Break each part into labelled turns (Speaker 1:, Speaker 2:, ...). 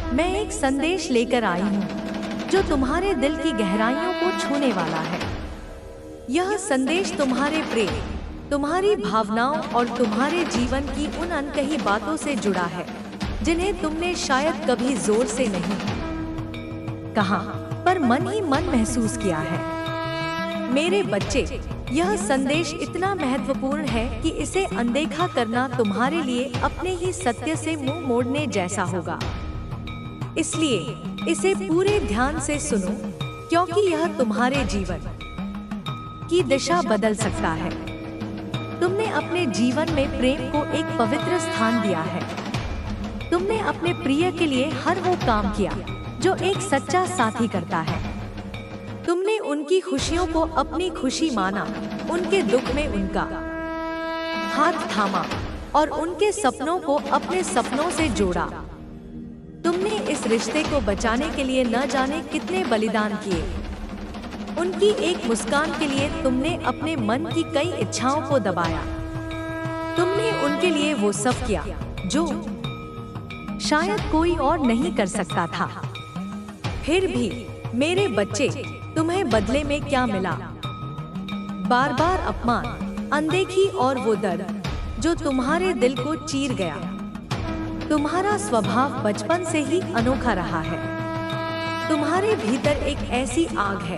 Speaker 1: मैं एक संदेश लेकर आई हूँ जो तुम्हारे दिल की गहराइयों को छूने वाला है। यह संदेश तुम्हारे प्रेम, तुम्हारी भावनाओं और तुम्हारे जीवन की उन अनकही बातों से जुड़ा है जिन्हें तुमने शायद कभी जोर से नहीं कहा, पर मन ही मन महसूस किया है। मेरे बच्चे, यह संदेश इतना महत्वपूर्ण है कि इसे अनदेखा करना तुम्हारे लिए अपने ही सत्य से मुंह मोड़ने जैसा होगा। इसलिए इसे पूरे ध्यान से सुनो, क्योंकि यह तुम्हारे जीवन की दिशा बदल सकता है। तुमने अपने जीवन में प्रेम को एक पवित्र स्थान दिया है। तुमने अपने प्रिय के लिए हर वो काम किया जो एक सच्चा साथी करता है। तुमने उनकी खुशियों को अपनी खुशी माना, उनके दुख में उनका हाथ थामा और उनके सपनों को अपने सपनों से जोड़ा। तुमने इस रिश्ते को बचाने के लिए न जाने कितने बलिदान किए। उनकी एक मुस्कान के लिए तुमने अपने मन की कई इच्छाओं को दबाया। तुमने उनके लिए वो सब किया जो शायद कोई और नहीं कर सकता था। फिर भी मेरे बच्चे, तुम्हें बदले में क्या मिला? बार बार अपमान, अनदेखी और वो दर्द जो तुम्हारे दिल को चीर गया। तुम्हारा स्वभाव बचपन से ही अनोखा रहा है। तुम्हारे भीतर एक ऐसी आग है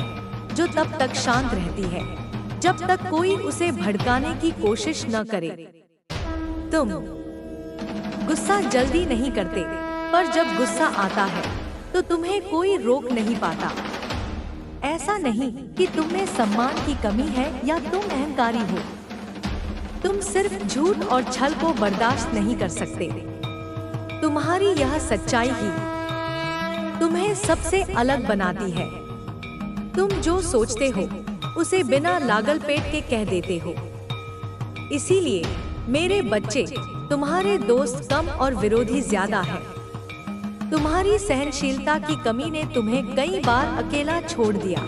Speaker 1: जो तब तक शांत रहती है जब तक कोई उसे भड़काने की कोशिश न करे। तुम गुस्सा जल्दी नहीं करते, पर जब गुस्सा आता है तो तुम्हें कोई रोक नहीं पाता। ऐसा नहीं कि तुम्हें सम्मान की कमी है या तुम अहंकारी हो। तुम सिर्फ झूठ और छल को बर्दाश्त नहीं कर सकते। तुम्हारी यह सच्चाई ही तुम्हें सबसे अलग बनाती है। तुम जो सोचते हो उसे बिना लागल पेट के कह देते हो। इसीलिए मेरे बच्चे, तुम्हारे दोस्त कम और विरोधी ज्यादा है। तुम्हारी सहनशीलता की कमी ने तुम्हें कई बार अकेला छोड़ दिया,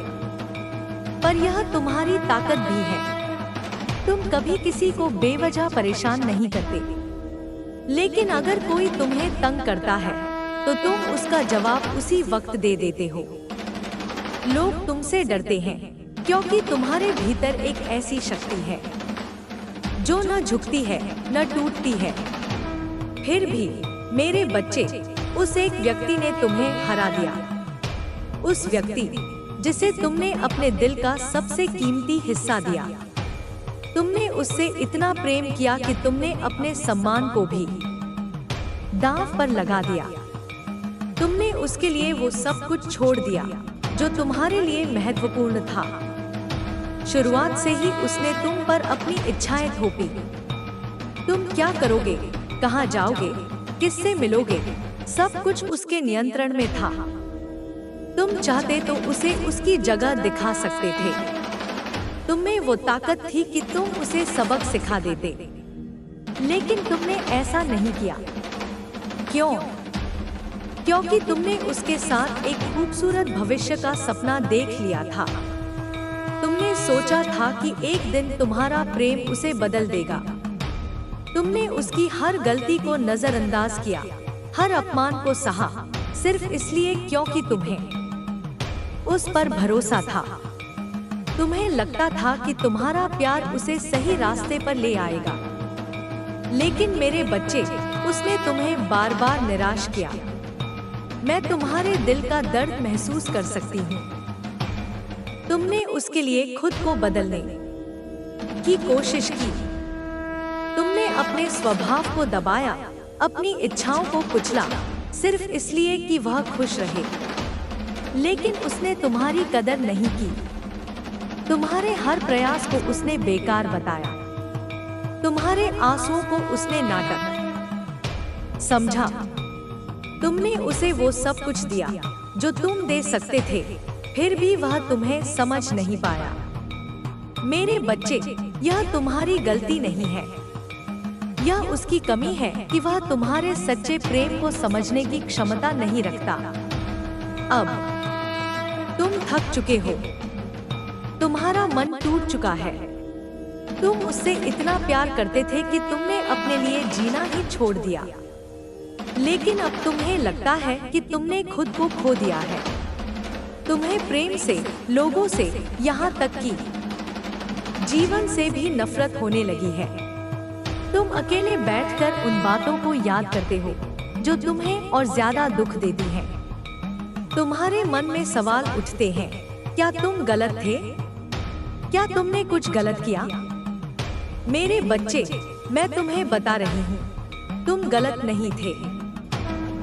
Speaker 1: पर यह तुम्हारी ताकत भी है। तुम कभी किसी को बेवजह परेशान नहीं करते, लेकिन अगर कोई तुम्हें तंग करता है तो तुम उसका जवाब उसी वक्त दे देते हो। लोग तुमसे डरते हैं क्योंकि तुम्हारे भीतर एक ऐसी शक्ति है जो न झुकती है न टूटती है। फिर भी मेरे बच्चे, उस एक व्यक्ति ने तुम्हें हरा दिया। उस व्यक्ति जिसे तुमने अपने दिल का सबसे कीमती हिस्सा दिया। तुमने उससे इतना प्रेम किया कि तुमने अपने सम्मान को भी दांव पर लगा दिया। तुमने उसके लिए वो सब कुछ छोड़ दिया जो तुम्हारे लिए महत्वपूर्ण था। शुरुआत से ही उसने तुम पर अपनी इच्छाएं थोपी। तुम क्या करोगे, कहाँ जाओगे, किससे मिलोगे, सब कुछ उसके नियंत्रण में था। तुम चाहते तो उसे उसकी जगह दिखा सकते थे। तुममें वो ताकत थी कि तुम उसे सबक सिखा देते, लेकिन तुमने ऐसा नहीं किया। क्यों? क्योंकि तुमने उसके साथ एक खूबसूरत भविष्य का सपना देख लिया था। तुमने सोचा था कि एक दिन तुम्हारा प्रेम उसे बदल देगा। तुमने उसकी हर गलती को नजरअंदाज किया, हर अपमान को सहा, सिर्फ इसलिए क्योंकि तुम्हें उस पर भरोसा था। तुम्हें लगता था कि तुम्हारा प्यार उसे सही रास्ते पर ले आएगा, लेकिन मेरे बच्चे, उसने तुम्हें बार बार निराश किया। मैं तुम्हारे दिल का दर्द महसूस कर सकती हूँ। तुमने उसके लिए खुद को बदलने की कोशिश की। तुमने अपने स्वभाव को दबाया, अपनी इच्छाओं को कुचला, सिर्फ इसलिए कि वह खुश रहे। लेकिन उसने तुम्हारी कदर नहीं की। तुम्हारे हर प्रयास को उसने बेकार बताया। तुम्हारे आंसुओं को उसने नाटक समझा। तुमने उसे वो सब कुछ दिया जो तुम दे सकते थे, फिर भी वह तुम्हें समझ नहीं पाया। मेरे बच्चे, यह तुम्हारी गलती नहीं है। यह उसकी कमी है कि वह तुम्हारे सच्चे प्रेम को समझने की क्षमता नहीं रखता। अब तुम थक चुके हो, तुम्हारा मन टूट चुका है। तुम उससे इतना प्यार करते थे कि तुमने अपने लिए जीना ही छोड़ दिया। लेकिन अब तुम्हें लगता है कि तुमने खुद को खो दिया है। तुम्हें प्रेम से, लोगों से, यहाँ तक कि जीवन से भी नफरत होने लगी है। तुम अकेले बैठकर उन बातों को याद करते हो जो तुम्हें और ज्यादा दुख देती हैं। तुम्हारे मन में सवाल उठते हैं, क्या तुम गलत थे? क्या तुमने कुछ गलत किया? मेरे बच्चे, मैं तुम्हें बता रही हूँ, तुम गलत नहीं थे।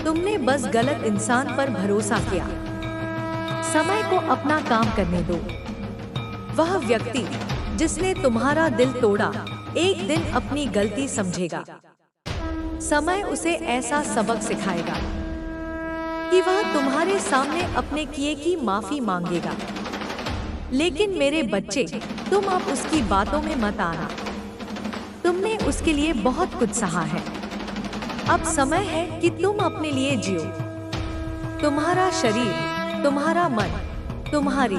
Speaker 1: तुमने बस गलत इंसान पर भरोसा किया। समय को अपना काम करने दो। वह व्यक्ति जिसने तुम्हारा दिल तोड़ा एक दिन अपनी गलती समझेगा। समय उसे ऐसा सबक सिखाएगा कि वह तुम्हारे सामने अपने किए की माफी मांगेगा। लेकिन मेरे बच्चे, तुम अब उसकी बातों में मत आना। तुमने उसके लिए बहुत कुछ सहा है। अब समय है कि तुम अपने लिए जियो। तुम्हारा शरीर, तुम्हारा मन, तुम्हारी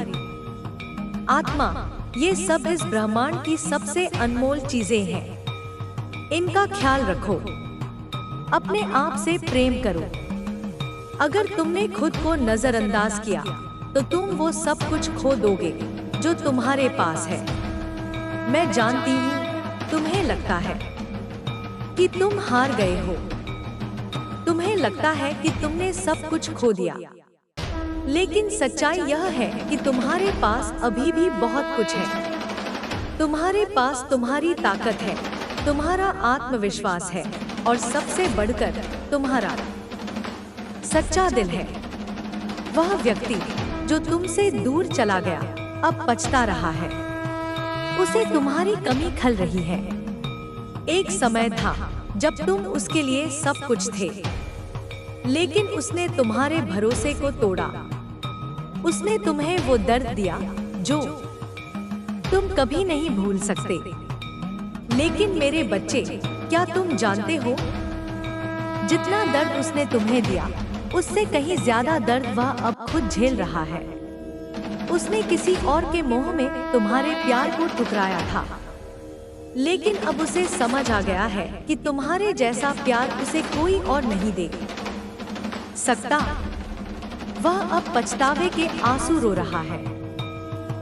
Speaker 1: आत्मा, ये सब इस ब्रह्मांड की सबसे अनमोल चीजें हैं। इनका ख्याल रखो। अपने आप से प्रेम करो। अगर तुमने खुद को नजरअंदाज किया तो तुम वो सब कुछ खो दोगे जो तुम्हारे पास है। मैं जानती हूँ, तुम्हें लगता है कि तुम हार गए हो। तुम्हें लगता है कि तुमने सब कुछ खो दिया। लेकिन सच्चाई यह है कि तुम्हारे पास अभी भी बहुत कुछ है। तुम्हारे पास तुम्हारी ताकत है, तुम्हारा आत्मविश्वास है और सबसे बढ़कर तुम्हारा सच्चा दिल है। वह व्यक्ति जो तुमसे दूर चला गया अब पछता रहा है। उसे तुम्हारी कमी खल रही है। एक समय था जब तुम उसके लिए सब कुछ थे, लेकिन उसने तुम्हारे भरोसे को तोड़ा। उसने तुम्हें वो दर्द दिया जो तुम कभी नहीं भूल सकते। लेकिन मेरे बच्चे, क्या तुम जानते हो, जितना दर्द उसने तुम्हें दिया उससे कहीं ज्यादा दर्द वह अब खुद झेल रहा है। उसने किसी और के मोह में तुम्हारे प्यार को ठुकराया था, लेकिन अब उसे समझ आ गया है कि तुम्हारे जैसा प्यार उसे कोई और नहीं दे सकता। वह अब पछतावे के आंसू रो रहा है।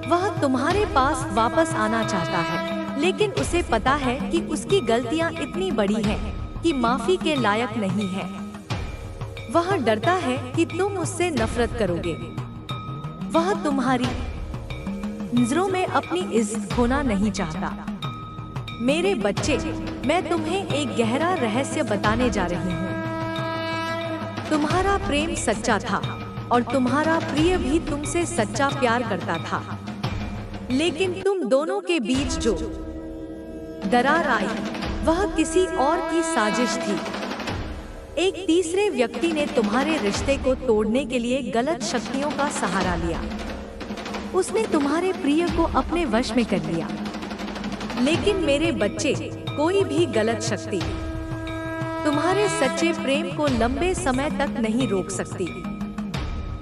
Speaker 1: वह तुम्हारे पास वापस आना चाहता है, लेकिन उसे पता है कि उसकी गलतियां इतनी बड़ी हैं कि माफी के लायक नहीं है। वह डरता है कि तुम उससे नफरत करोगे। वह तुम्हारी नजरों में अपनी इज्जत खोना नहीं चाहता। मेरे बच्चे, मैं तुम्हें एक गहरा रहस्य बताने जा रही हूँ। तुम्हारा प्रेम सच्चा था और तुम्हारा प्रिय भी तुमसे सच्चा प्यार करता था। लेकिन तुम दोनों के बीच जो दरार आई वह किसी और की साजिश थी। एक तीसरे व्यक्ति ने तुम्हारे रिश्ते को तोड़ने के लिए गलत शक्तियों का सहारा लिया। उसने तुम्हारे प्रिय को अपने वश में कर लिया। लेकिन मेरे बच्चे, कोई भी गलत शक्ति तुम्हारे सच्चे प्रेम को लंबे समय तक नहीं रोक सकती,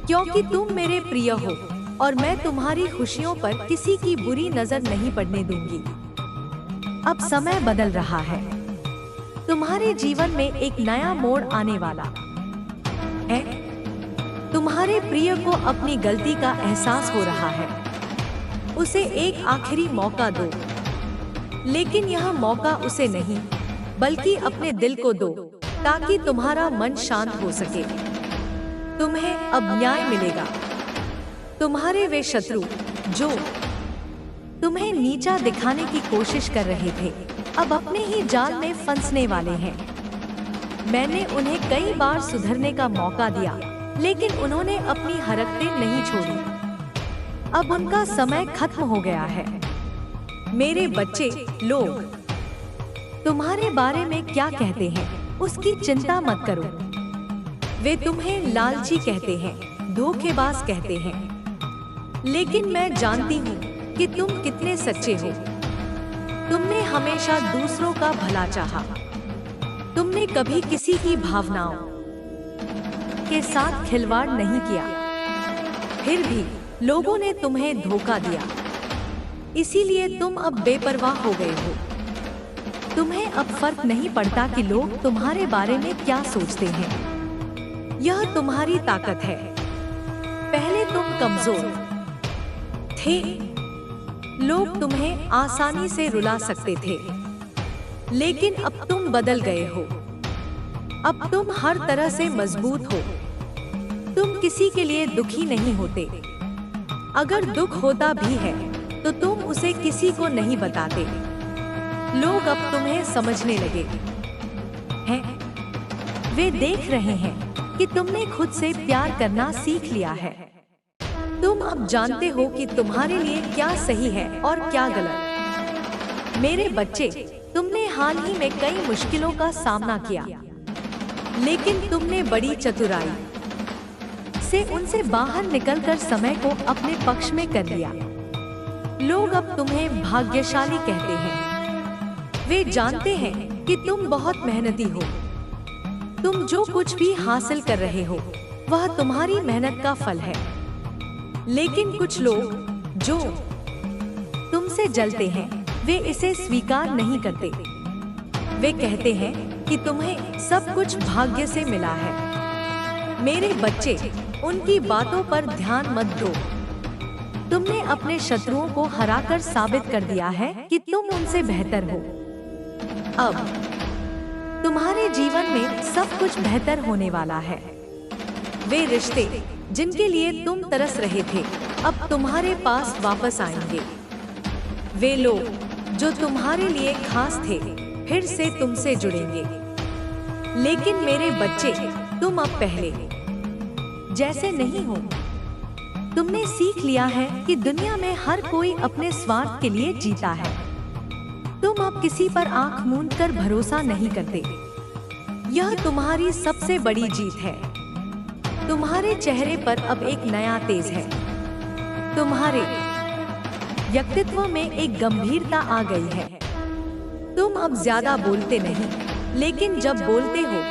Speaker 1: क्योंकि तुम मेरे प्रिय हो और मैं तुम्हारी खुशियों पर किसी की बुरी नजर नहीं पड़ने दूंगी। अब समय बदल रहा है। तुम्हारे जीवन में एक नया मोड़ आने वाला है। तुम्हारे प्रिय को अपनी गलती का एहसास हो रहा है। उसे एक आखिरी मौका दो, लेकिन यह मौका उसे नहीं बल्कि अपने दिल को दो, ताकि तुम्हारा मन शांत हो सके। तुम्हें अब न्याय मिलेगा। तुम्हारे वे शत्रु जो तुम्हें नीचा दिखाने की कोशिश कर रहे थे, अब अपने ही जाल में फंसने वाले हैं। मैंने उन्हें कई बार सुधरने का मौका दिया, लेकिन उन्होंने अपनी हरकतें नहीं छोड़ी। अब उनका समय खत्म हो गया है। मेरे बच्चे, लोग तुम्हारे बारे में क्या कहते हैं उसकी चिंता मत करो। वे तुम्हें लालची कहते हैं, धोखेबाज कहते हैं, लेकिन मैं जानती हूँ कि तुम कितने सच्चे हो। तुमने हमेशा दूसरों का भला चाहा। तुमने कभी किसी की भावनाओं के साथ खिलवाड़ नहीं किया। फिर भी लोगों ने तुम्हें धोखा दिया, इसीलिए तुम अब बेपरवाह हो गए हो। तुम्हें अब फर्क नहीं पड़ता कि लोग तुम्हारे बारे में क्या सोचते हैं। यह तुम्हारी ताकत है। पहले तुम कमजोर थे, लोग तुम्हें आसानी से रुला सकते थे, लेकिन अब तुम बदल गए हो। अब तुम हर तरह से मजबूत हो। तुम किसी के लिए दुखी नहीं होते। अगर दुख होता भी है तो तुम उसे किसी को नहीं बताते। लोग अब तुम्हें समझने लगे हैं। वे देख रहे हैं कि तुमने खुद से प्यार करना सीख लिया है। तुम अब जानते हो कि तुम्हारे लिए क्या सही है और क्या गलत। मेरे बच्चे, तुमने हाल ही में कई मुश्किलों का सामना किया, लेकिन तुमने बड़ी चतुराई से उनसे बाहर निकलकर समय को अपने पक्ष में कर लिया। लोग अब तुम्हें भाग्यशाली कहते हैं। वे जानते हैं कि तुम बहुत मेहनती हो। तुम जो कुछ भी हासिल कर रहे हो वह तुम्हारी मेहनत का फल है। लेकिन कुछ लोग जो तुमसे जलते हैं वे इसे स्वीकार नहीं करते। वे कहते हैं कि तुम्हें सब कुछ भाग्य से मिला है। मेरे बच्चे, उनकी बातों पर ध्यान मत दो। तुमने अपने शत्रुओं को हराकर साबित कर दिया है कि तुम उनसे बेहतर हो। अब तुम्हारे जीवन में सब कुछ बेहतर होने वाला है। वे रिश्ते जिनके लिए तुम तरस रहे थे अब तुम्हारे पास वापस आएंगे। वे लोग जो तुम्हारे लिए खास थे फिर से तुमसे जुड़ेंगे। लेकिन मेरे बच्चे, तुम अब पहले जैसे नहीं हो। तुमने सीख लिया है कि दुनिया में हर कोई अपने स्वार्थ के लिए जीता है। तुम अब किसी पर आंख मूंदकर भरोसा नहीं करते। यह तुम्हारी सबसे बड़ी जीत है। तुम्हारे चेहरे पर अब एक नया तेज है। तुम्हारे व्यक्तित्व में एक गंभीरता आ गई है। तुम अब ज्यादा बोलते नहीं, लेकिन जब बोलते हो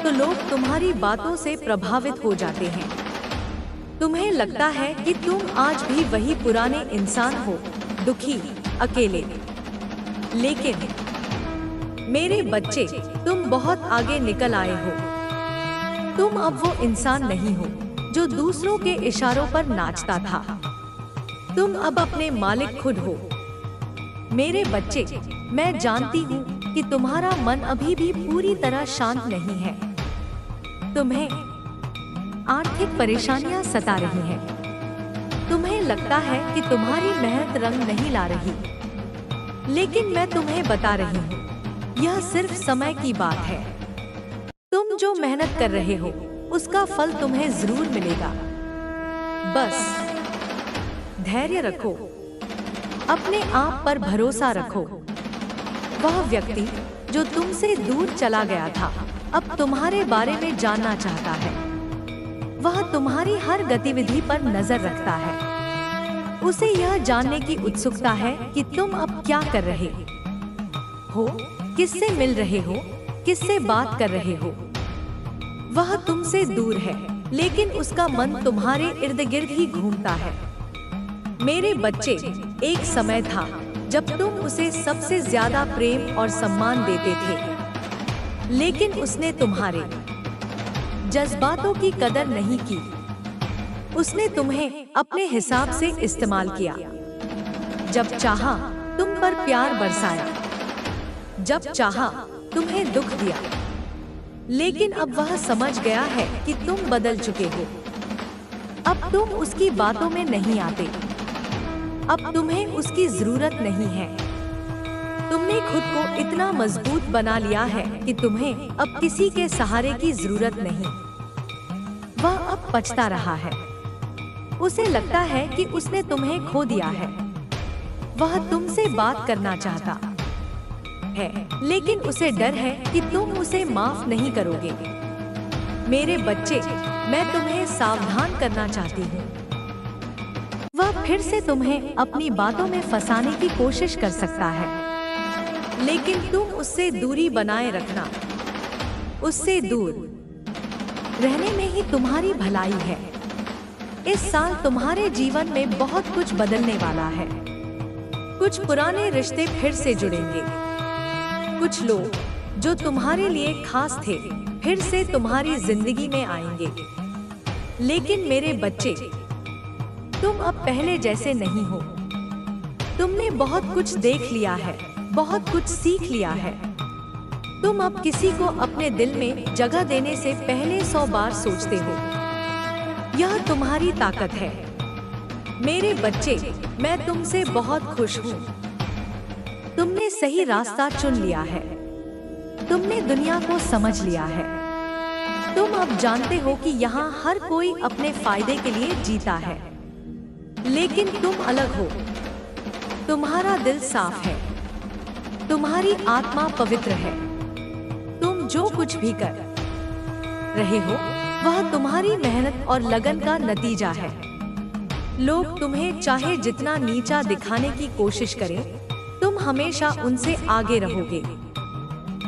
Speaker 1: तो लोग तुम्हारी बातों से प्रभावित हो जाते हैं। तुम्हें लगता है कि तुम आज भी वही पुराने इंसान हो, दुखी, अकेले। लेकिन मेरे बच्चे, तुम बहुत आगे निकल आए हो। तुम अब वो इंसान नहीं हो जो दूसरों के इशारों पर नाचता था। तुम अब अपने मालिक खुद हो। मेरे बच्चे, मैं जानती हूँ कि तुम्हारा मन अभी भी पूरी तरह शांत नहीं है। तुम्हें आर्थिक परेशानियां सता रही हैं। तुम्हें लगता है कि तुम्हारी मेहनत रंग नहीं ला रही, लेकिन मैं तुम्हें बता रही हूँ, यह सिर्फ समय की बात है। तुम जो मेहनत कर रहे हो उसका फल तुम्हें जरूर मिलेगा। बस धैर्य रखो, अपने आप पर भरोसा रखो। वह व्यक्ति जो तुमसे दूर चला गया था अब तुम्हारे बारे में जानना चाहता है। वह तुम्हारी हर गतिविधि पर नजर रखता है। उसे यह जानने की उत्सुकता है कि तुम अब क्या कर रहे हो, किससे मिल रहे हो, किससे बात कर रहे हो। वह तुमसे दूर है, लेकिन उसका मन तुम्हारे इर्द गिर्द ही घूमता है। मेरे बच्चे, एक समय था जब तुम उसे सबसे ज्यादा प्रेम और सम्मान देते थे, लेकिन उसने तुम्हारे जज्बातों की कदर नहीं की। उसने तुम्हें अपने हिसाब से इस्तेमाल किया। जब चाहा तुम पर प्यार बरसाया, जब चाहा तुम्हें दुख दिया। लेकिन अब वह समझ गया है कि तुम बदल चुके हो। अब तुम उसकी बातों में नहीं आते। अब तुम्हें उसकी जरूरत नहीं है। तुमने खुद को इतना मजबूत बना लिया है कि तुम्हें अब किसी के सहारे की जरूरत नहीं। वह अब पछता रहा है। उसे लगता है कि उसने तुम्हें खो दिया है। वह तुमसे बात करना चाहता है, लेकिन उसे डर है कि तुम उसे माफ नहीं करोगे। मेरे बच्चे, मैं तुम्हें सावधान करना चाहती हूँ। वह फिर से तुम्हें अपनी बातों में फंसाने की कोशिश कर सकता है, लेकिन तुम उससे दूरी बनाए रखना। उससे दूर रहने में ही तुम्हारी भलाई है। इस साल तुम्हारे जीवन में बहुत कुछ बदलने वाला है। कुछ पुराने रिश्ते फिर से जुड़ेंगे। कुछ लोग जो तुम्हारे लिए खास थे फिर से तुम्हारी जिंदगी में आएंगे। लेकिन मेरे बच्चे, तुम अब पहले जैसे नहीं हो। तुमने बहुत कुछ देख लिया है, बहुत कुछ सीख लिया है। तुम अब किसी को अपने दिल में जगह देने से पहले 100 बार सोचते हो। यह तुम्हारी ताकत है। मेरे बच्चे, मैं तुमसे बहुत खुश हूँ। तुमने सही रास्ता चुन लिया है। तुमने दुनिया को समझ लिया है। तुम अब जानते हो कि यहाँ हर कोई अपने फायदे के लिए जीता है, लेकिन तुम अलग हो। तुम्हारा दिल साफ है, तुम्हारी आत्मा पवित्र है। तुम जो कुछ भी कर रहे हो वह तुम्हारी मेहनत और लगन का नतीजा है। लोग तुम्हें चाहे जितना नीचा दिखाने की कोशिश करें, तुम हमेशा उनसे आगे रहोगे।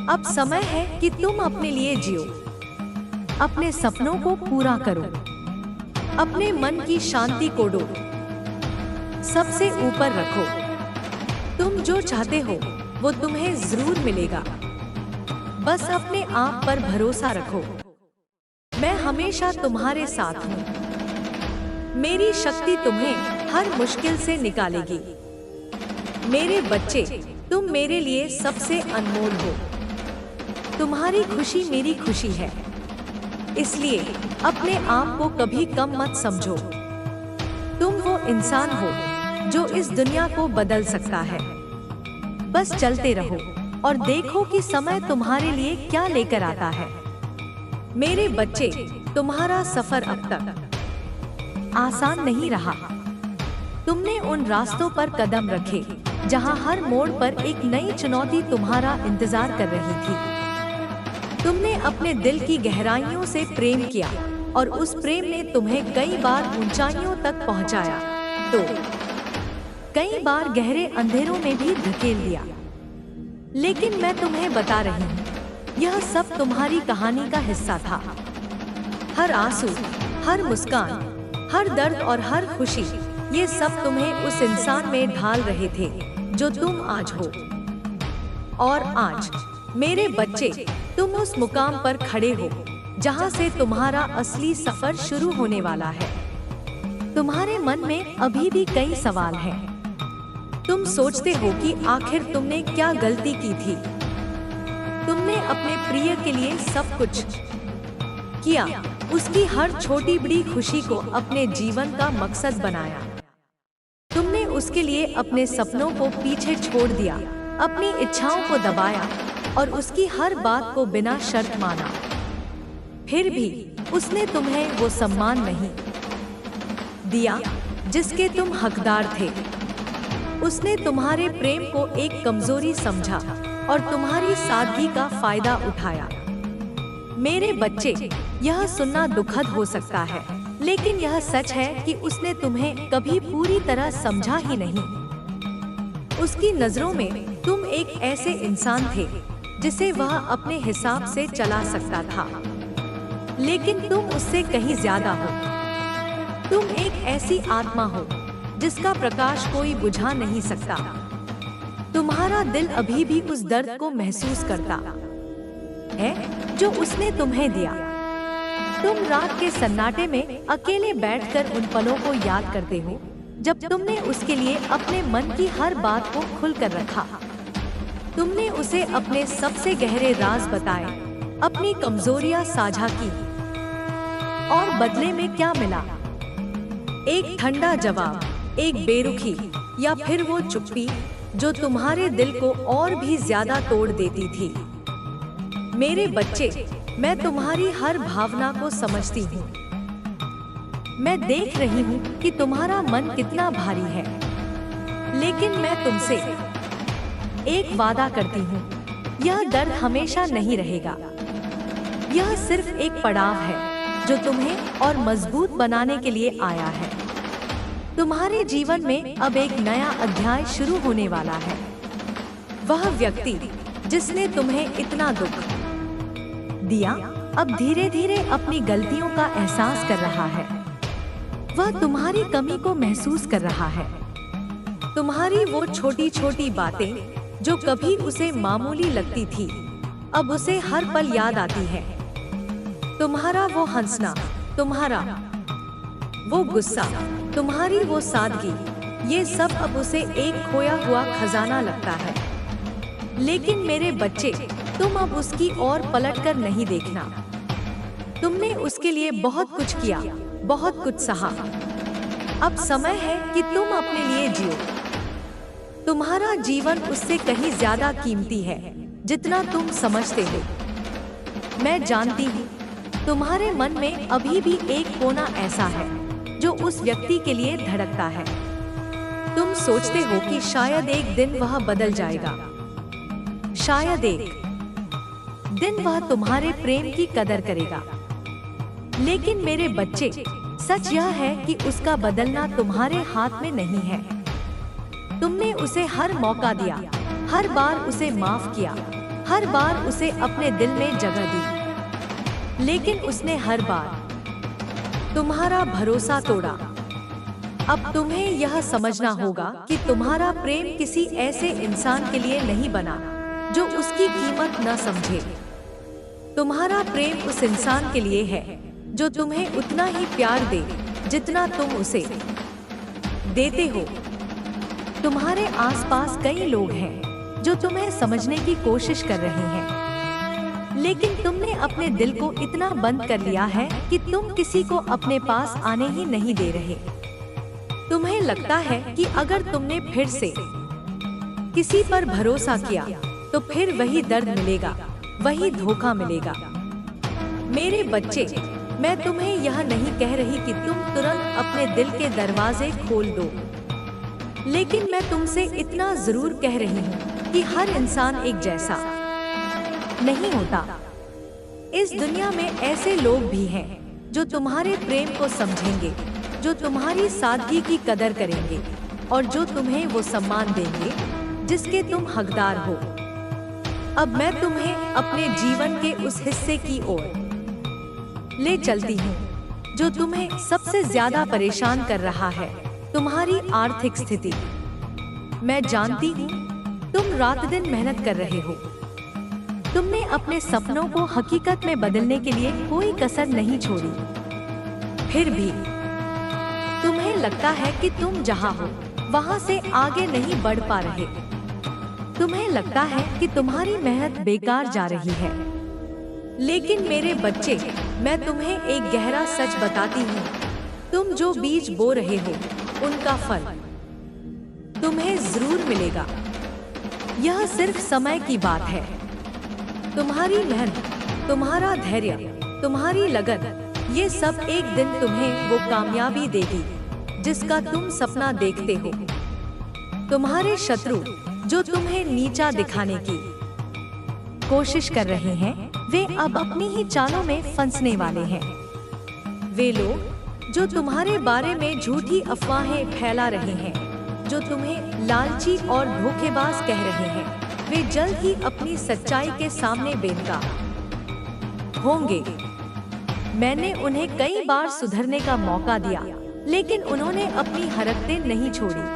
Speaker 1: अब समय है कि तुम अपने लिए जियो, अपने सपनों को पूरा करो, अपने मन की शांति को दो सबसे ऊपर रखो। तुम जो चाहते हो वो तुम्हें जरूर मिलेगा। बस अपने आप पर भरोसा रखो। मैं हमेशा तुम्हारे साथ हूँ। मेरी शक्ति तुम्हें हर मुश्किल से निकालेगी। मेरे बच्चे, तुम मेरे लिए सबसे अनमोल हो। तुम्हारी खुशी मेरी खुशी है, इसलिए अपने आप को कभी कम मत समझो। तुम वो इंसान हो जो इस दुनिया को बदल सकता है। बस चलते रहो और देखो कि समय तुम्हारे लिए क्या लेकर आता है। मेरे बच्चे, तुम्हारा सफर अब तक आसान नहीं रहा। तुमने उन रास्तों पर कदम रखे जहां हर मोड़ पर एक नई चुनौती तुम्हारा इंतजार कर रही थी। तुमने अपने दिल की गहराइयों से प्रेम किया और उस प्रेम ने तुम्हें कई बार ऊंचाइयों तक पहुंचाया, तो कई बार गहरे अंधेरों में भी धकेल दिया। लेकिन मैं तुम्हें बता रही हूँ, यह सब तुम्हारी कहानी का हिस्सा था। हर आंसू, हर मुस्कान, हर दर्द और हर खुशी, ये सब तुम्हें उस इंसान में ढाल रहे थे जो तुम आज हो। और आज मेरे बच्चे, तुम उस मुकाम पर खड़े हो जहाँ से तुम्हारा असली सफर शुरू होने वाला है। तुम्हारे मन में अभी भी कई सवाल हैं। तुम सोचते हो कि आखिर तुमने क्या गलती की थी। तुमने अपने प्रिय के लिए सब कुछ किया, उसकी हर छोटी बड़ी खुशी को अपने जीवन का मकसद बनाया। तुमने उसके लिए अपने सपनों को पीछे छोड़ दिया, अपनी इच्छाओं को दबाया और उसकी हर बात को बिना शर्त माना। फिर भी उसने तुम्हें वो सम्मान नहीं दिया जिसके तुम हकदार थे। उसने तुम्हारे प्रेम को एक कमजोरी समझा और तुम्हारी सादगी का फायदा उठाया। मेरे बच्चे, यह सुनना दुखद हो सकता है, लेकिन यह सच है कि उसने तुम्हें कभी पूरी तरह समझा ही नहीं। उसकी नजरों में तुम एक ऐसे इंसान थे जिसे वह अपने हिसाब से चला सकता था, लेकिन तुम उससे कहीं ज्यादा हो। तुम एक ऐसी आत्मा हो जिसका प्रकाश कोई बुझा नहीं सकता। तुम्हारा दिल अभी भी उस दर्द को महसूस करता है जो उसने तुम्हें दिया। तुम रात के सन्नाटे में अकेले बैठकर उन पलों को याद करते हो जब तुमने उसके लिए अपने मन की हर बात को खुलकर रखा। तुमने उसे अपने सबसे गहरे राज बताए, अपनी कमजोरियां साझा की, और बदले में क्या मिला? एक ठंडा जवाब, एक बेरुखी, या फिर वो चुप्पी जो तुम्हारे दिल को और भी ज्यादा तोड़ देती थी। मेरे बच्चे, मैं तुम्हारी हर भावना को समझती हूँ। मैं देख रही हूँ कि तुम्हारा मन कितना भारी है, लेकिन मैं तुमसे एक वादा करती हूँ, यह दर्द हमेशा नहीं रहेगा। यह सिर्फ एक पड़ाव है जो तुम्हें और मजबूत बनाने के लिए आया है। तुम्हारे जीवन में अब एक नया अध्याय शुरू होने वाला है। वह व्यक्ति जिसने तुम्हें इतना दुख दिया, अब धीरे धीरे अपनी गलतियों का एहसास कर रहा है। वह तुम्हारी कमी को महसूस कर रहा है। तुम्हारी वो छोटी छोटी बातें जो कभी उसे मामूली लगती थी, अब उसे हर पल याद आती है। तुम्हारा वो हंसना, तुम्हारा वो गुस्सा, तुम्हारी वो सादगी, ये सब अब उसे एक खोया हुआ खजाना लगता है। लेकिन मेरे बच्चे, तुम अब उसकी ओर पलटकर नहीं देखना। तुमने उसके लिए बहुत कुछ किया, बहुत कुछ सहा। अब समय है कि तुम अपने लिए जियो। तुम्हारा जीवन उससे कहीं ज्यादा कीमती है जितना तुम समझते हो। मैं जानती हूँ तुम्हारे मन में अभी भी एक कोना ऐसा है जो उस व्यक्ति के लिए धड़कता है। तुम सोचते हो कि शायद एक दिन वह बदल जाएगा, शायद एक दिन वह तुम्हारे प्रेम की कदर करेगा। लेकिन मेरे बच्चे, सच यह है कि उसका बदलना तुम्हारे हाथ में नहीं है। तुमने उसे हर मौका दिया, हर बार उसे माफ किया, हर बार उसे अपने दिल में जगह दी, लेकिन उसने हर बार तुम्हारा भरोसा तोड़ा। अब तुम्हें यह समझना होगा कि तुम्हारा प्रेम किसी ऐसे इंसान के लिए नहीं बना जो उसकी कीमत न समझे। तुम्हारा प्रेम उस इंसान के लिए है जो तुम्हें उतना ही प्यार दे जितना तुम उसे देते हो। तुम्हारे आसपास कई लोग हैं जो तुम्हें समझने की कोशिश कर रहे हैं, लेकिन तुमने अपने दिल को इतना बंद कर लिया है कि तुम किसी को अपने पास आने ही नहीं दे रहे। तुम्हें लगता है कि अगर तुमने फिर से किसी पर भरोसा किया तो फिर वही दर्द मिलेगा, वही धोखा मिलेगा। मेरे बच्चे, मैं तुम्हें यह नहीं कह रही कि तुम तुरंत अपने दिल के दरवाजे खोल दो, लेकिन मैं तुमसे इतना जरूर कह रही हूँ कि हर इंसान एक जैसा नहीं होता। इस दुनिया में ऐसे लोग भी हैं जो तुम्हारे प्रेम को समझेंगे, जो तुम्हारी सादगी की कदर करेंगे और जो तुम्हें वो सम्मान देंगे जिसके तुम हकदार हो। अब मैं तुम्हें अपने जीवन के उस हिस्से की ओर ले चलती हूँ जो तुम्हें सबसे ज्यादा परेशान कर रहा है, तुम्हारी आर्थिक स्थिति। मैं जानती हूँ तुम रात दिन मेहनत कर रहे हो। तुमने अपने सपनों को हकीकत में बदलने के लिए कोई कसर नहीं छोड़ी। फिर भी तुम्हें लगता है कि तुम जहाँ हो वहाँ से आगे नहीं बढ़ पा रहे। तुम्हें लगता है कि तुम्हारी मेहनत बेकार जा रही है। लेकिन मेरे बच्चे, मैं तुम्हें एक गहरा सच बताती हूँ। तुम जो बीज बो रहे हो उनका फल तुम्हें जरूर मिलेगा। यह सिर्फ समय की बात है। तुम्हारी मेहनत, तुम्हारा धैर्य, तुम्हारी लगन, ये सब एक दिन तुम्हें वो कामयाबी देगी जिसका तुम सपना देखते हो। तुम्हारे शत्रु जो तुम्हें नीचा दिखाने की कोशिश कर रहे हैं, वे अब अपनी ही चालों में फंसने वाले हैं। वे लोग जो तुम्हारे बारे में झूठी अफवाहें फैला रहे हैं, जो तुम्हें लालची और धोखेबाज कह रहे हैं, वे जल्द ही अपनी सच्चाई के सामने बेनकाब होंगे। मैंने उन्हें कई बार सुधरने का मौका दिया, लेकिन उन्होंने अपनी हरकतें नहीं छोड़ी।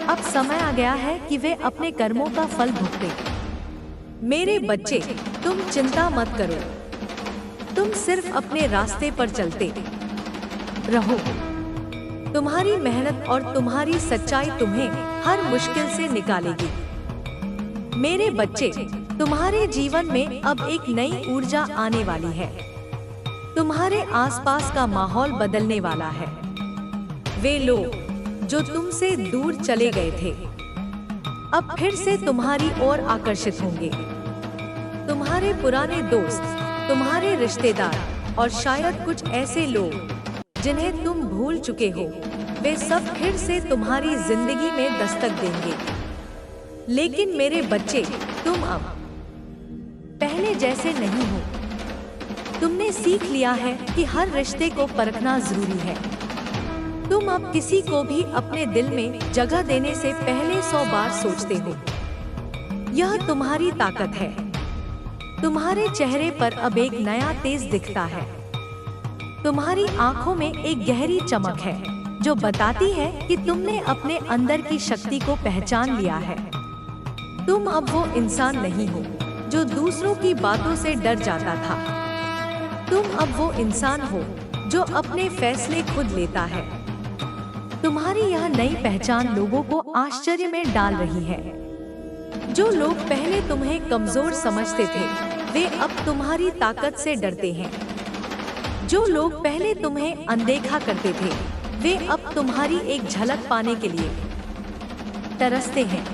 Speaker 1: अब समय आ गया है कि वे अपने कर्मों का फल भुगतें। मेरे बच्चे, तुम चिंता मत करो। तुम सिर्फ अपने रास्ते पर चलते रहो। तुम्हारी मेहनत और तुम्हारी सच्चाई तुम्हें हर मुश्किल से निकालेगी। मेरे बच्चे, तुम्हारे जीवन में अब एक नई ऊर्जा आने वाली है। तुम्हारे आसपास का माहौल बदलने वाला है। वे लोग जो तुमसे दूर चले गए थे, अब फिर से तुम्हारी ओर आकर्षित होंगे। तुम्हारे पुराने दोस्त, तुम्हारे रिश्तेदार और शायद कुछ ऐसे लोग जिन्हें तुम भूल चुके हो, वे सब फिर से तुम्हारी जिंदगी में दस्तक देंगे। लेकिन मेरे बच्चे, तुम अब पहले जैसे नहीं हो। तुमने सीख लिया है कि हर रिश्ते को परखना जरूरी है। तुम अब किसी को भी अपने दिल में जगह देने से पहले 100 बार सोचते हो। यह तुम्हारी ताकत है। तुम्हारे चेहरे पर अब एक नया तेज दिखता है। तुम्हारी आंखों में एक गहरी चमक है जो बताती है कि तुमने अपने अंदर की शक्ति को पहचान लिया है। तुम अब वो इंसान नहीं हो जो दूसरों की बातों से डर जाता था। तुम अब वो इंसान हो जो अपने फैसले खुद लेता है। तुम्हारी यह नई पहचान लोगों को आश्चर्य में डाल रही है। जो लोग पहले तुम्हें कमजोर समझते थे, वे अब तुम्हारी ताकत से डरते हैं। जो लोग पहले तुम्हें अनदेखा करते थे, वे अब तुम्हारी एक झलक पाने के लिए तरसते हैं।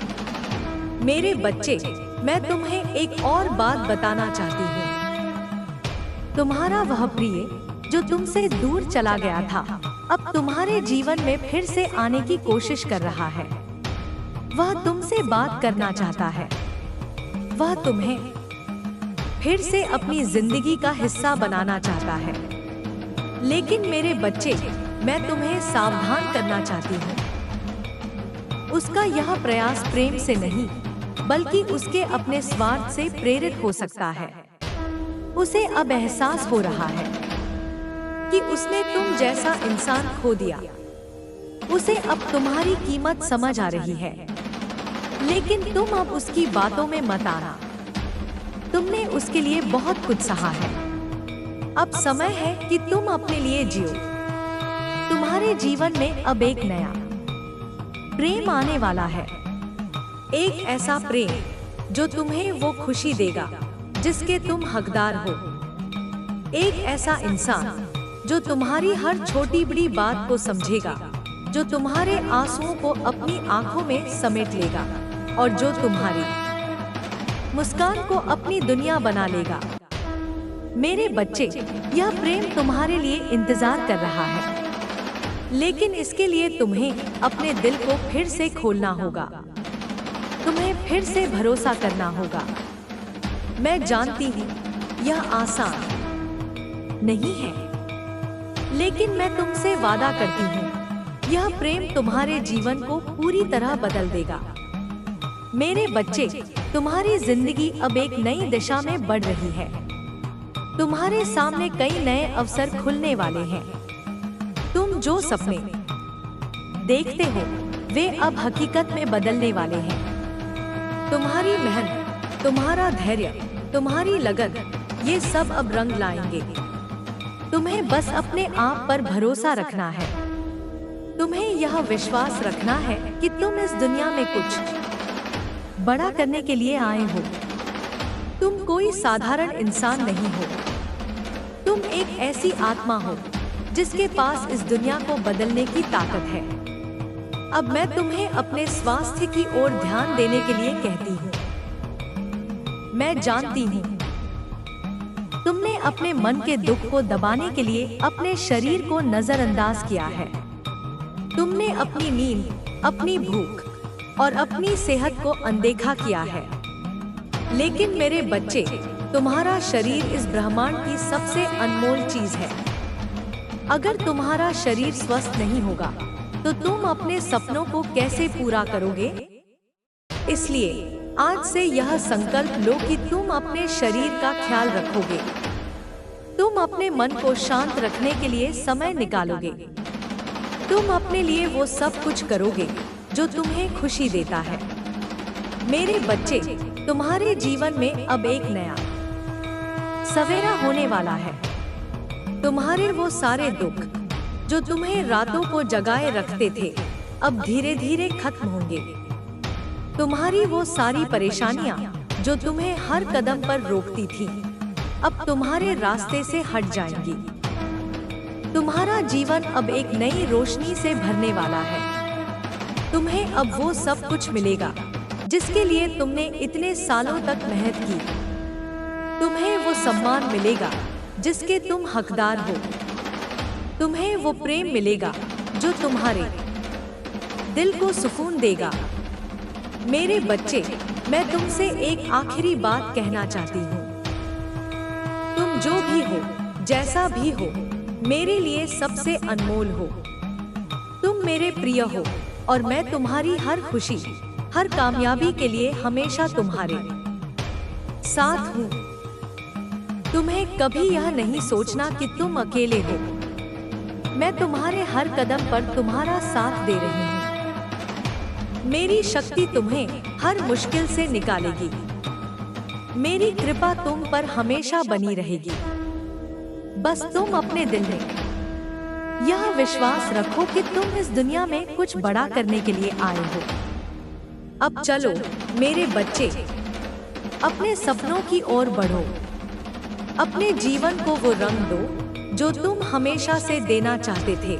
Speaker 1: मेरे बच्चे, मैं तुम्हें एक और बात बताना चाहती हूँ। तुम्हारा वह प्रिय जो तुमसे दूर चला गया था, अब तुम्हारे जीवन में फिर से आने की कोशिश कर रहा है। वह तुमसे बात करना चाहता है। वह तुम्हें फिर से अपनी जिंदगी का हिस्सा बनाना चाहता है। लेकिन मेरे बच्चे, मैं तुम्हें सावधान करना चाहती हूँ। उसका यह प्रयास प्रेम से नहीं, बल्कि उसके अपने स्वार्थ से प्रेरित हो सकता है। उसे अब एहसास हो रहा है कि उसने तुम जैसा इंसान खो दिया। उसे अब तुम्हारी कीमत समझ आ रही है। लेकिन तुम अब उसकी बातों में मत आना। तुमने उसके लिए बहुत कुछ सहा है। अब समय है कि तुम अपने लिए जियो। तुम्हारे जीवन में अब एक नया प्रेम आने वाला है। एक ऐसा प्रेम जो तुम्हें वो खुशी देगा जिसके तुम हकदार हो। एक ऐसा इंसान जो तुम्हारी हर छोटी बड़ी बात को समझेगा, जो तुम्हारे आंसुओं को अपनी आंखों में समेट लेगा और जो तुम्हारी मुस्कान को अपनी दुनिया बना लेगा। मेरे बच्चे, यह प्रेम तुम्हारे लिए इंतजार कर रहा है। लेकिन इसके लिए तुम्हें अपने दिल को फिर से खोलना होगा। तुम्हें फिर से भरोसा करना होगा। मैं जानती हूँ यह आसान नहीं है, लेकिन मैं तुमसे वादा करती हूँ यह प्रेम तुम्हारे जीवन को पूरी तरह बदल देगा। मेरे बच्चे, तुम्हारी जिंदगी अब एक नई दिशा में बढ़ रही है। तुम्हारे सामने कई नए अवसर खुलने वाले हैं। तुम जो सपने देखते हो, वे अब हकीकत में बदलने वाले हैं। तुम्हारी मेहनत, तुम्हारा धैर्य, तुम्हारी लगन, ये सब अब रंग लाएंगे। तुम्हें बस अपने आप पर भरोसा रखना है। तुम्हें यह विश्वास रखना है कि तुम इस दुनिया में कुछ बड़ा करने के लिए आए हो। तुम कोई साधारण इंसान नहीं हो। तुम एक ऐसी आत्मा हो जिसके पास इस दुनिया को बदलने की ताकत है। अब मैं तुम्हें अपने स्वास्थ्य की ओर ध्यान देने के लिए कहती हूँ। मैं जानती हूँ तुमने अपने मन के दुख को दबाने के लिए अपने शरीर को नजरअंदाज किया है। तुमने अपनी नींद, अपनी भूख और अपनी सेहत को अनदेखा किया है। लेकिन मेरे बच्चे, तुम्हारा शरीर इस ब्रह्मांड की सबसे अनमोल चीज है। अगर तुम्हारा शरीर स्वस्थ नहीं होगा, तो तुम अपने सपनों को कैसे पूरा करोगे? इसलिए आज से यह संकल्प लो कि तुम अपने शरीर का ख्याल रखोगे। तुम अपने मन को शांत रखने के लिए समय निकालोगे। तुम अपने लिए वो सब कुछ करोगे जो तुम्हें खुशी देता है। मेरे बच्चे, तुम्हारे जीवन में अब एक नया सवेरा होने वाला है। तुम्हारे वो सारे दुख जो तुम्हें रातों को जगाए रखते थे, अब धीरे धीरे खत्म होंगे। तुम्हारी वो सारी परेशानियां जो तुम्हें हर कदम पर रोकती थी, अब तुम्हारे रास्ते से हट जाएंगी। तुम्हारा जीवन अब एक नई रोशनी से भरने वाला है। तुम्हें अब वो सब कुछ मिलेगा जिसके लिए तुमने इतने सालों तक मेहनत की। तुम्हें वो सम्मान मिलेगा जिसके तुम हकदार हो। तुम्हें वो प्रेम मिलेगा जो तुम्हारे दिल को सुकून देगा। मेरे बच्चे, मैं तुमसे एक आखिरी बात कहना चाहती हूँ। तुम जो भी हो, जैसा भी हो, मेरे लिए सबसे अनमोल हो। तुम मेरे प्रिय हो और मैं तुम्हारी हर खुशी, हर कामयाबी के लिए हमेशा तुम्हारे साथ हूँ। तुम्हें कभी यह नहीं सोचना कि तुम अकेले हो। मैं तुम्हारे हर कदम पर तुम्हारा साथ दे रही हूँ। मेरी शक्ति तुम्हें हर मुश्किल से निकालेगी। मेरी कृपा तुम पर हमेशा बनी रहेगी। बस तुम अपने दिल में यह विश्वास रखो कि तुम इस दुनिया में कुछ बड़ा करने के लिए आए हो। अब चलो मेरे बच्चे, अपने सपनों की ओर बढ़ो। अपने जीवन को वो रंग दो जो तुम हमेशा से देना चाहते थे।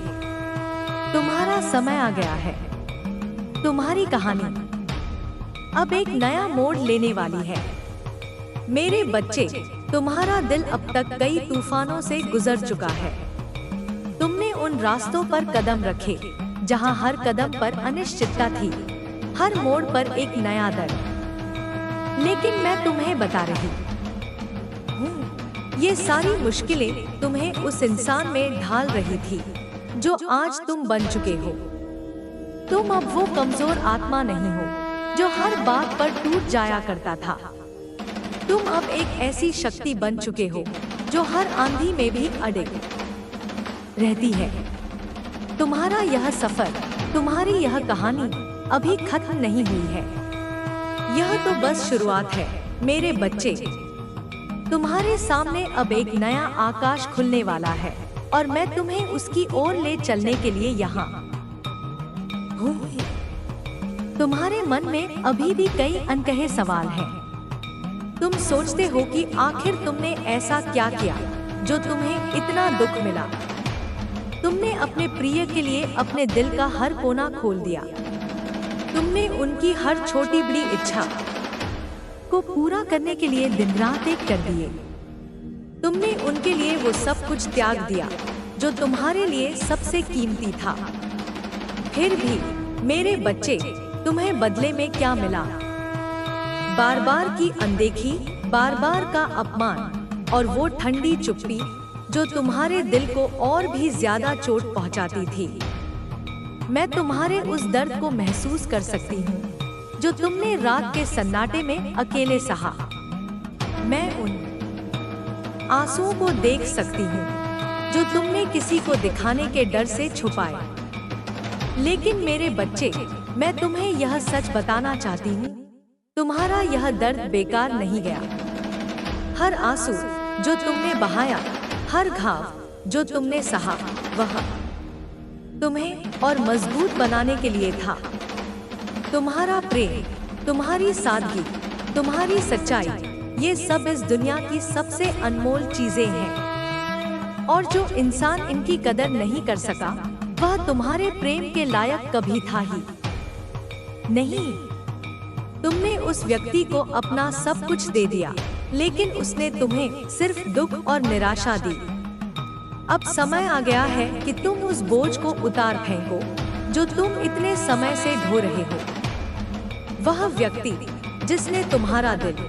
Speaker 1: तुम्हारा समय आ गया है। तुम्हारी कहानी अब एक नया मोड़ लेने वाली है। मेरे बच्चे, तुम्हारा दिल अब तक कई तूफानों से गुजर चुका है। तुमने उन रास्तों पर कदम रखे जहां हर कदम पर अनिश्चितता थी, हर मोड़ पर एक नया दर्द। लेकिन मैं तुम्हें बता रही हूँ, ये सारी मुश्किलें तुम्हें उस इंसान में ढाल रही थी जो आज तुम बन चुके हो। तुम अब वो कमजोर आत्मा नहीं हो जो हर बात पर टूट जाया करता था। तुम अब एक ऐसी शक्ति बन चुके हो जो हर आंधी में भी अडिग रहती है। तुम्हारा यह सफर, तुम्हारी यह कहानी अभी खत्म नहीं हुई है। यह तो बस शुरुआत है मेरे बच्चे। तुम्हारे सामने अब एक नया आकाश खुलने वाला है और मैं तुम्हें उसकी ओर ले चलने के लिए यहाँ हूँ। तुम्हारे मन में अभी भी कई अनकहे सवाल हैं। तुम सोचते हो कि आखिर तुमने ऐसा क्या किया जो तुम्हें इतना दुख मिला। तुमने अपने प्रिय के लिए अपने दिल का हर कोना खोल दिया। तुमने उनकी हर छोटी बड़ी इच्छा को पूरा करने के लिए दिन रात एक कर दिए। तुमने उनके लिए वो सब कुछ त्याग दिया जो तुम्हारे लिए सबसे कीमती था। फिर भी मेरे बच्चे, तुम्हें बदले में क्या मिला? बार बार की अनदेखी, बार बार का अपमान और वो ठंडी चुप्पी जो तुम्हारे दिल को और भी ज्यादा चोट पहुंचाती थी। मैं तुम्हारे उस दर्द को महसूस कर सकती हूँ जो तुमने रात के सन्नाटे में अकेले सहा। मैं उन आंसुओं को देख सकती हूँ जो तुमने किसी को दिखाने के डर से छुपाए। लेकिन मेरे बच्चे, मैं तुम्हें यह सच बताना चाहती हूँ, तुम्हारा यह दर्द बेकार नहीं गया। हर आंसू जो तुमने बहाया, हर घाव जो तुमने सहा, वह तुम्हें और मजबूत बनाने के लिए था। तुम्हारा प्रेम, तुम्हारी सादगी, तुम्हारी सच्चाई, ये सब इस दुनिया की सबसे अनमोल चीजें हैं। और जो इंसान इनकी कदर नहीं कर सका, वह तुम्हारे प्रेम के लायक कभी था ही नहीं। तुमने उस व्यक्ति को अपना सब कुछ दे दिया, लेकिन उसने तुम्हें सिर्फ दुख और निराशा दी। अब समय आ गया है कि तुम उस बोझ को उतार फेंको जो तुम इतने समय से ढो रहे हो। वह व्यक्ति जिसने तुम्हारा दिल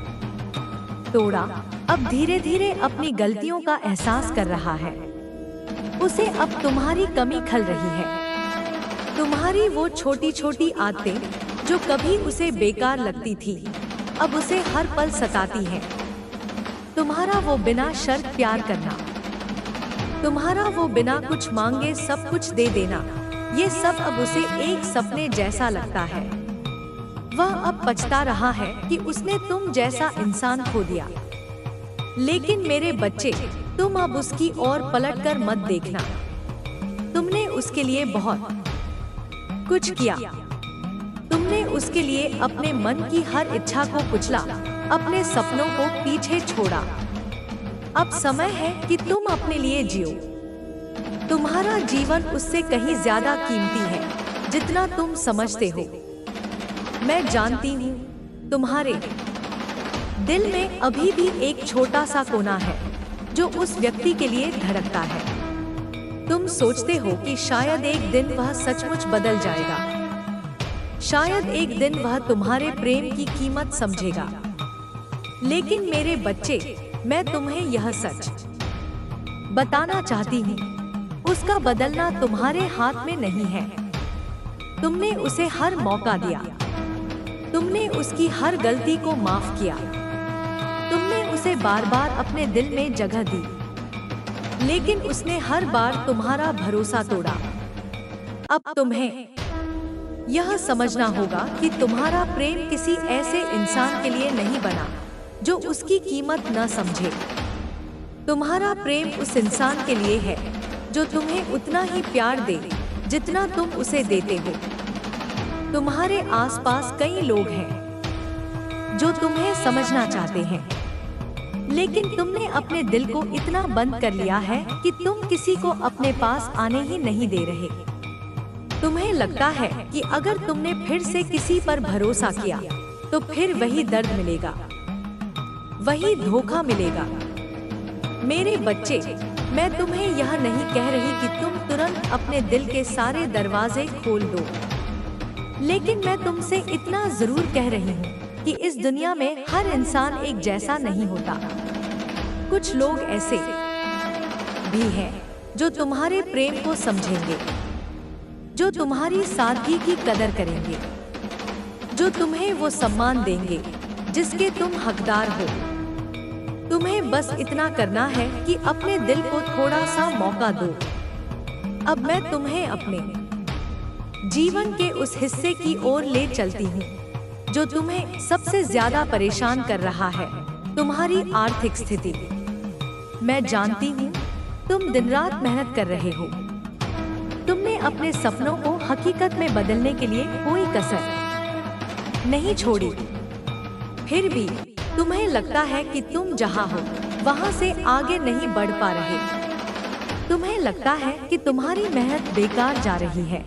Speaker 1: तोड़ा, अब धीरे धीरे अपनी गलतियों का एहसास कर रहा है। उसे अब तुम्हारी कमी खल रही है। तुम्हारी वो छोटी छोटी आदतें जो कभी उसे बेकार लगती थी, अब उसे हर पल सताती हैं। तुम्हारा वो बिना शर्त प्यार करना, तुम्हारा वो बिना कुछ मांगे सब कुछ दे देना, ये सब अब उसे एक सपने जैसा लगता है। वह अब पछता रहा है कि उसने तुम जैसा इंसान खो दिया। लेकिन मेरे बच्चे, तुम अब उसकी ओर पलटकर मत देखना। तुमने उसके लिए बहुत कुछ किया। तुमने उसके लिए अपने मन की हर इच्छा को कुचला, अपने सपनों को पीछे छोड़ा। अब समय है कि तुम अपने लिए जियो। तुम्हारा जीवन उससे कहीं ज्यादा कीमती है जितना तुम समझते हो। मैं जानती हूँ तुम्हारे दिल में अभी भी एक छोटा सा कोना है जो उस व्यक्ति के लिए धड़कता है। तुम सोचते हो कि शायद एक दिन वह सचमुच बदल जाएगा। शायद एक दिन वह तुम्हारे प्रेम की कीमत समझेगा। लेकिन मेरे बच्चे, मैं तुम्हें यह सच बताना चाहती हूँ, उसका बदलना तुम्हारे हाथ में नहीं है। तुमने उसे हर मौका दिया, तुमने उसकी हर गलती को माफ किया, तुमने उसे बार बार अपने दिल में जगह दी, लेकिन उसने हर बार तुम्हारा भरोसा तोड़ा। अब तुम्हें यह समझना होगा कि तुम्हारा प्रेम किसी ऐसे इंसान के लिए नहीं बना जो उसकी कीमत न समझे। तुम्हारा प्रेम उस इंसान के लिए है जो तुम्हें उतना ही प्यार दे जितना तुम उसे देते हो। तुम्हारे आसपास कई लोग हैं जो तुम्हें समझना चाहते हैं, लेकिन तुमने अपने दिल को इतना बंद कर लिया है कि तुम किसी को अपने पास आने ही नहीं दे रहे। तुम्हें लगता है कि अगर तुमने फिर से किसी पर भरोसा किया तो फिर वही दर्द मिलेगा, वही धोखा मिलेगा। मेरे बच्चे, मैं तुम्हें यह नहीं कह रही कि तुम तुरंत अपने दिल के सारे दरवाजे खोल दो, लेकिन मैं तुमसे इतना जरूर कह रही हूँ कि इस दुनिया में हर इंसान एक जैसा नहीं होता। कुछ लोग ऐसे भी हैं जो तुम्हारे प्रेम को समझेंगे, जो तुम्हारी सादगी की कदर करेंगे, जो तुम्हें वो सम्मान देंगे जिसके तुम हकदार हो। तुम्हें बस इतना करना है कि अपने दिल को थोड़ा सा मौका दो। अब मैं तुम्हें अपने जीवन के उस हिस्से की ओर ले चलती हूँ जो तुम्हें सबसे ज्यादा परेशान कर रहा है, तुम्हारी आर्थिक स्थिति। मैं जानती हूँ तुम दिन रात मेहनत कर रहे हो, तुमने अपने सपनों को हकीकत में बदलने के लिए कोई कसर नहीं छोड़ी, फिर भी तुम्हें लगता है कि तुम जहाँ हो वहाँ से आगे नहीं बढ़ पा रहे। तुम्हें लगता है कि तुम्हारी मेहनत बेकार जा रही है,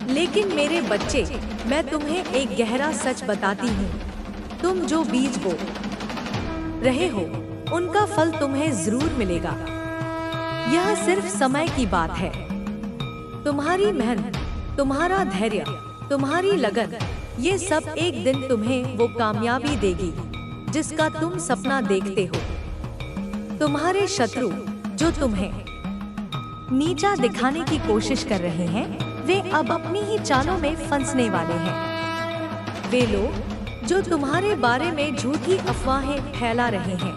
Speaker 1: लेकिन मेरे बच्चे, मैं तुम्हें एक गहरा सच बताती हूँ। तुम जो बीज बो रहे हो उनका फल तुम्हें जरूर मिलेगा। यह सिर्फ समय की बात है। तुम्हारी मेहनत, तुम्हारा धैर्य, तुम्हारी लगन, ये सब एक दिन तुम्हें वो कामयाबी देगी जिसका तुम सपना देखते हो। तुम्हारे शत्रु जो तुम्हें नीचा दिखाने की कोशिश कर रहे हैं, वे अब अपनी ही चालों में फंसने वाले हैं। वे लोग जो तुम्हारे बारे में झूठी अफवाहें फैला रहे हैं,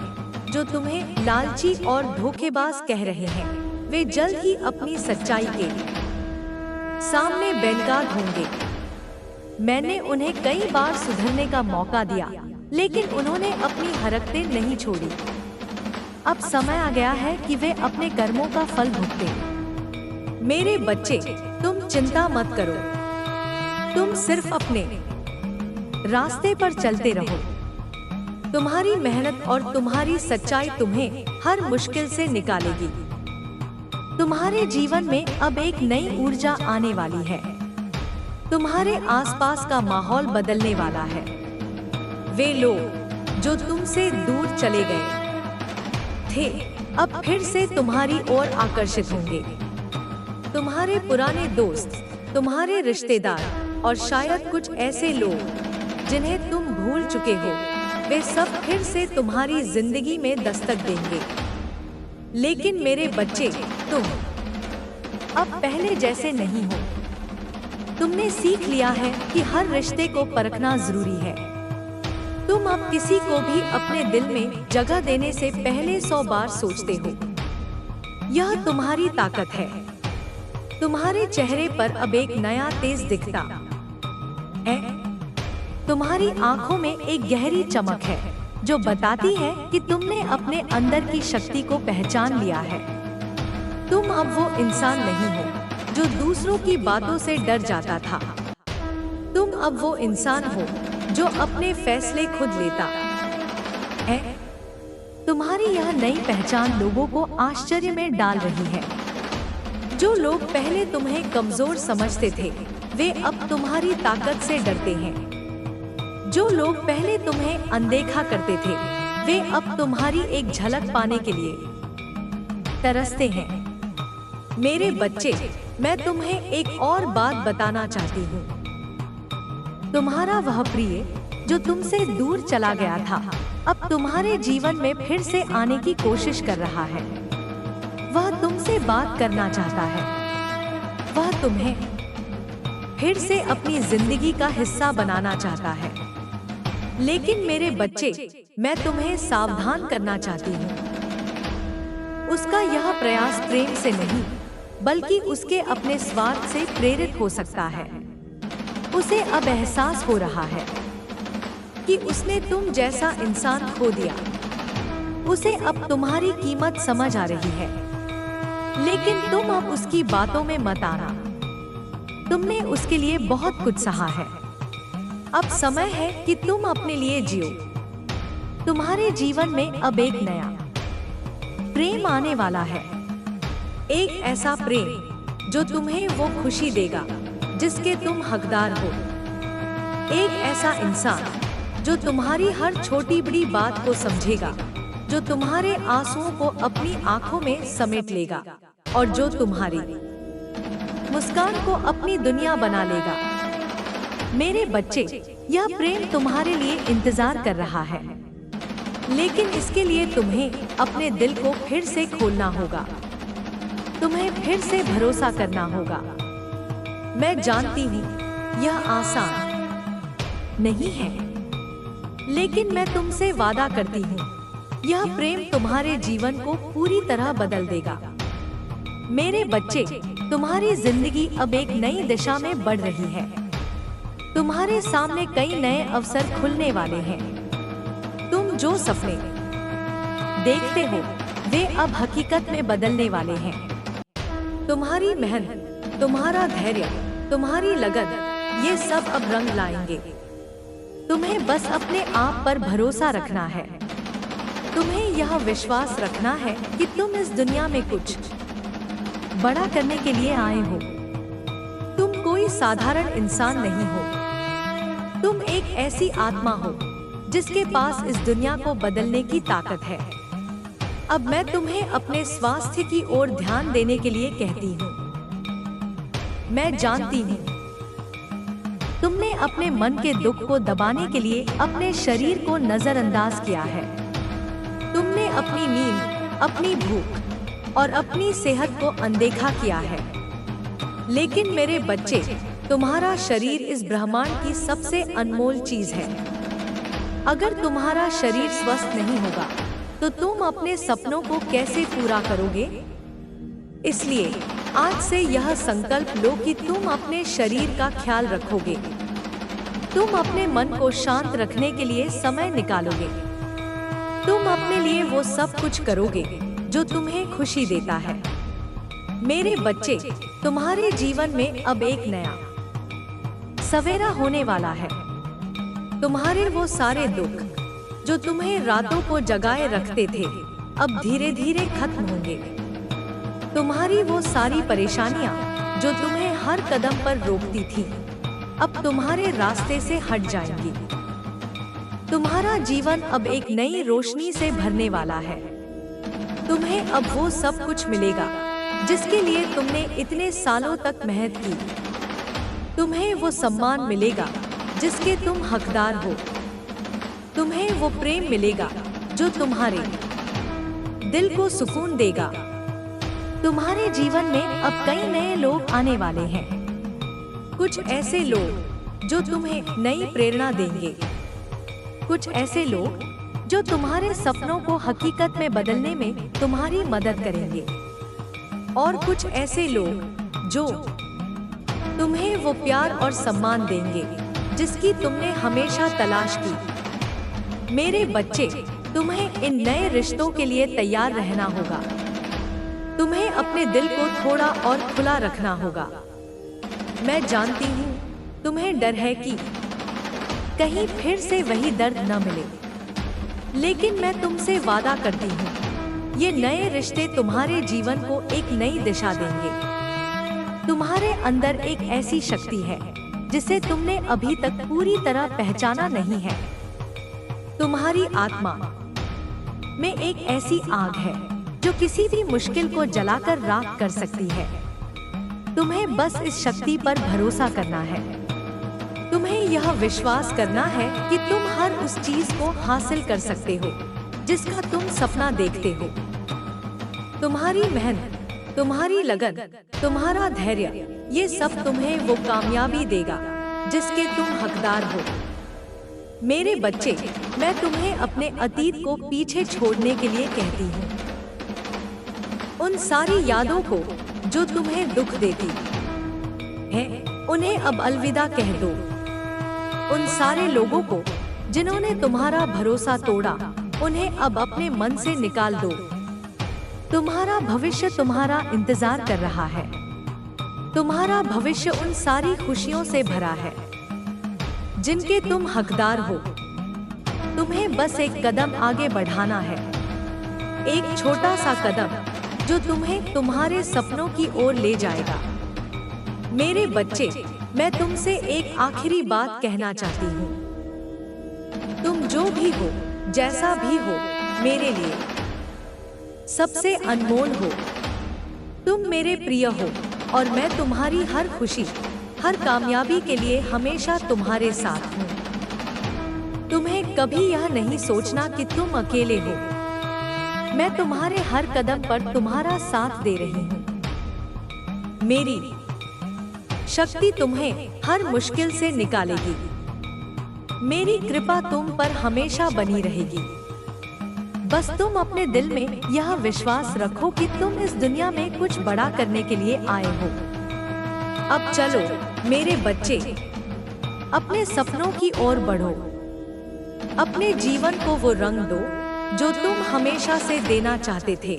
Speaker 1: जो तुम्हें लालची और धोखेबाज कह रहे हैं, वे जल्द ही अपनी सच्चाई के सामने बेनकाब होंगे। मैंने उन्हें कई बार सुधरने का मौका दिया, लेकिन उन्होंने अपनी हरकतें नहीं छोड़ी। अब समय आ गया है कि वे अपने कर्मों का फल भुगतें। मेरे बच्चे, तुम चिंता मत करो, तुम सिर्फ अपने रास्ते पर चलते रहो। तुम्हारी मेहनत और तुम्हारी सच्चाई तुम्हें हर मुश्किल से निकालेगी। तुम्हारे जीवन में अब एक नई ऊर्जा आने वाली है। तुम्हारे आसपास का माहौल बदलने वाला है। वे लोग जो तुमसे दूर चले गए थे, अब फिर से तुम्हारी ओर आकर्षित होंगे। तुम्हारे पुराने दोस्त, तुम्हारे रिश्तेदार और शायद कुछ ऐसे लोग जिन्हें तुम भूल चुके हो, वे सब फिर से तुम्हारी जिंदगी में दस्तक देंगे। लेकिन मेरे बच्चे, तुम अब पहले जैसे नहीं हो। तुमने सीख लिया है कि हर रिश्ते को परखना जरूरी है। तुम अब किसी को भी अपने दिल में जगह देने से पहले 100 बार सोचते हो। यह तुम्हारी ताकत है। तुम्हारे चेहरे पर अब एक नया तेज दिखता है। तुम्हारी आंखों में एक गहरी चमक है जो बताती है कि तुमने अपने अंदर की शक्ति को पहचान लिया है। तुम अब वो इंसान नहीं हो जो दूसरों की बातों से डर जाता था। तुम अब वो इंसान हो जो अपने फैसले खुद लेता है। तुम्हारी यह नई पहचान लोगों को आश्चर्य में डाल रही है। जो लोग पहले तुम्हें कमजोर समझते थे, वे अब तुम्हारी ताकत से डरते हैं। जो लोग पहले तुम्हें अनदेखा करते थे, वे अब तुम्हारी एक झलक पाने के लिए तरसते हैं। मेरे बच्चे, मैं तुम्हें एक और बात बताना चाहती हूँ। तुम्हारा वह प्रिय जो तुमसे दूर चला गया था, अब तुम्हारे जीवन में फिर से आने की कोशिश कर रहा है। वह तुमसे बात करना चाहता है। वह तुम्हें फिर से अपनी जिंदगी का हिस्सा बनाना चाहता है। लेकिन मेरे बच्चे, मैं तुम्हें सावधान करना चाहती हूँ। उसका यह प्रयास प्रेम से नहीं, बल्कि उसके अपने स्वार्थ से प्रेरित हो सकता है। उसे अब एहसास हो रहा है कि उसने तुम जैसा इंसान खो दिया। उसे अब तुम्हारी कीमत समझ आ रही है, लेकिन तुम अब उसकी बातों में मत आना। तुमने उसके लिए बहुत कुछ सहा है। अब समय है कि तुम अपने लिए जियो। तुम्हारे जीवन में अब एक नया प्रेम आने वाला है। एक ऐसा प्रेम जो तुम्हें वो खुशी देगा जिसके तुम हकदार हो। एक ऐसा इंसान जो तुम्हारी हर छोटी बड़ी बात को समझेगा, जो तुम्हारे आंसुओं को अपनी आंखों में समेट लेगा और जो तुम्हारी मुस्कान को अपनी दुनिया बना लेगा। मेरे बच्चे, यह प्रेम तुम्हारे लिए इंतजार कर रहा है, लेकिन इसके लिए तुम्हें अपने दिल को फिर से खोलना होगा। तुम्हें फिर से भरोसा करना होगा। मैं जानती हूँ यह आसान नहीं है, लेकिन मैं तुमसे वादा करती हूँ यह प्रेम तुम्हारे जीवन को पूरी तरह बदल देगा। मेरे बच्चे, तुम्हारी जिंदगी अब एक नई दिशा में बढ़ रही है। तुम्हारे सामने कई नए अवसर खुलने वाले हैं। तुम जो सपने देखते हो वे अब हकीकत में बदलने वाले हैं। तुम्हारी मेहनत, तुम्हारा धैर्य, तुम्हारी लगन, ये सब अब रंग लाएंगे। तुम्हें बस अपने आप पर भरोसा रखना है। तुम्हें यह विश्वास रखना है कि तुम इस दुनिया में कुछ बड़ा करने के लिए आए हो। तुम कोई साधारण इंसान नहीं हो। तुम एक ऐसी आत्मा हो जिसके पास इस दुनिया को बदलने की ताकत है। अब मैं तुम्हें अपने स्वास्थ्य की ओर ध्यान देने के लिए कहती हूँ। मैं जानती हूँ तुमने अपने मन के दुख को दबाने के लिए अपने शरीर को नजरअंदाज किया है। तुमने अपनी नींद, अपनी भूख और अपनी सेहत को अनदेखा किया है। लेकिन मेरे बच्चे, तुम्हारा शरीर इस ब्रह्मांड की सबसे अनमोल चीज है। अगर तुम्हारा शरीर स्वस्थ नहीं होगा तो तुम अपने सपनों को कैसे पूरा करोगे? इसलिए आज से यह संकल्प लो कि तुम अपने शरीर का ख्याल रखोगे। तुम अपने मन को शांत रखने के लिए समय निकालोगे। तुम अपने लिए वो सब कुछ करोगे जो तुम्हें खुशी देता है। मेरे बच्चे, तुम्हारे जीवन में अब एक नया सवेरा होने वाला है। तुम्हारे वो सारे दुख जो तुम्हें रातों को जगाए रखते थे अब धीरे धीरे खत्म होंगे। तुम्हारी वो सारी परेशानियां जो तुम्हें हर कदम पर रोकती थी अब तुम्हारे रास्ते से हट जाएंगी। तुम्हारा जीवन अब एक नई रोशनी से भरने वाला है। तुम्हें अब वो सब कुछ मिलेगा जिसके लिए तुमने इतने सालों तक मेहनत की। तुम्हें वो सम्मान मिलेगा जिसके तुम हकदार हो। तुम्हें वो प्रेम मिलेगा जो तुम्हारे दिल को सुकून देगा। तुम्हारे जीवन में अब कई नए लोग आने वाले हैं। कुछ ऐसे लोग जो तुम्हें नई प्रेरणा देंगे। कुछ ऐसे लोग जो तुम्हारे सपनों को हकीकत में बदलने में तुम्हारी मदद करेंगे। और कुछ ऐसे लोग जो तुम्हें वो प्यार और सम्मान देंगे जिसकी तुमने हमेशा तलाश की। मेरे बच्चे, तुम्हें इन नए रिश्तों के लिए तैयार रहना होगा। तुम्हें अपने दिल को थोड़ा और खुला रखना होगा। मैं जानती हूँ तुम्हें डर है कि कहीं फिर से वही दर्द न मिले, लेकिन मैं तुमसे वादा करती हूँ ये नए रिश्ते तुम्हारे जीवन को एक नई दिशा देंगे। तुम्हारे अंदर एक ऐसी शक्ति है जिसे तुमने अभी तक पूरी तरह पहचाना नहीं है। तुम्हारी आत्मा में एक ऐसी आग है जो किसी भी मुश्किल को जलाकर राख कर सकती है। तुम्हें बस इस शक्ति पर भरोसा करना है। तुम्हें यह विश्वास करना है कि तुम हर उस चीज को हासिल कर सकते हो जिसका तुम सपना देखते हो। तुम्हारी मेहनत, तुम्हारी लगन, तुम्हारा धैर्य, ये सब तुम्हें वो कामयाबी देगा जिसके तुम हकदार हो। मेरे बच्चे, मैं तुम्हें अपने अतीत को पीछे छोड़ने के लिए कहती हूँ। उन सारी यादों को जो तुम्हें दुख देती हैं, उन्हें अब अलविदा कह दो। उन सारे लोगों को जिन्होंने तुम्हारा भरोसा तोड़ा, उन्हें अब अपने मन से निकाल दो। तुम्हारा भविष्य तुम्हारा इंतजार कर रहा है। तुम्हारा भविष्य उन सारी खुशियों से भरा है जिनके तुम हकदार हो। तुम्हें बस एक कदम आगे बढ़ाना है, एक छोटा सा कदम जो तुम्हें तुम्हारे सपनों की ओर ले जाएगा। मेरे बच्चे, मैं तुमसे एक आखिरी बात कहना चाहती हूँ। तुम जो भी हो, जैसा भी हो, मेरे लिए सबसे अनमोल हो। तुम मेरे प्रिय हो और मैं तुम्हारी हर खुशी, हर कामयाबी के लिए हमेशा तुम्हारे साथ हूँ। तुम्हें कभी यह नहीं सोचना कि तुम अकेले हो। मैं तुम्हारे हर कदम पर तुम्हारा साथ दे रही हूँ। मेरी शक्ति तुम्हें हर मुश्किल से निकालेगी। मेरी कृपा तुम पर हमेशा बनी रहेगी। बस तुम अपने दिल में यह विश्वास रखो कि तुम इस दुनिया में कुछ बड़ा करने के लिए आए हो। अब चलो मेरे बच्चे, अपने सपनों की ओर बढ़ो। अपने जीवन को वो रंग दो जो तुम हमेशा से देना चाहते थे।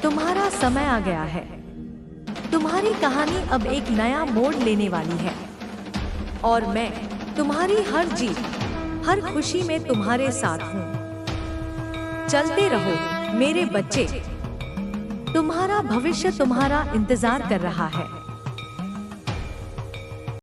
Speaker 1: तुम्हारा समय आ गया है। तुम्हारी कहानी अब एक नया मोड़ लेने वाली है और मैं तुम्हारी हर जीत, हर खुशी में तुम्हारे साथ हूँ। चलते रहो मेरे बच्चे, तुम्हारा भविष्य तुम्हारा इंतजार कर रहा है।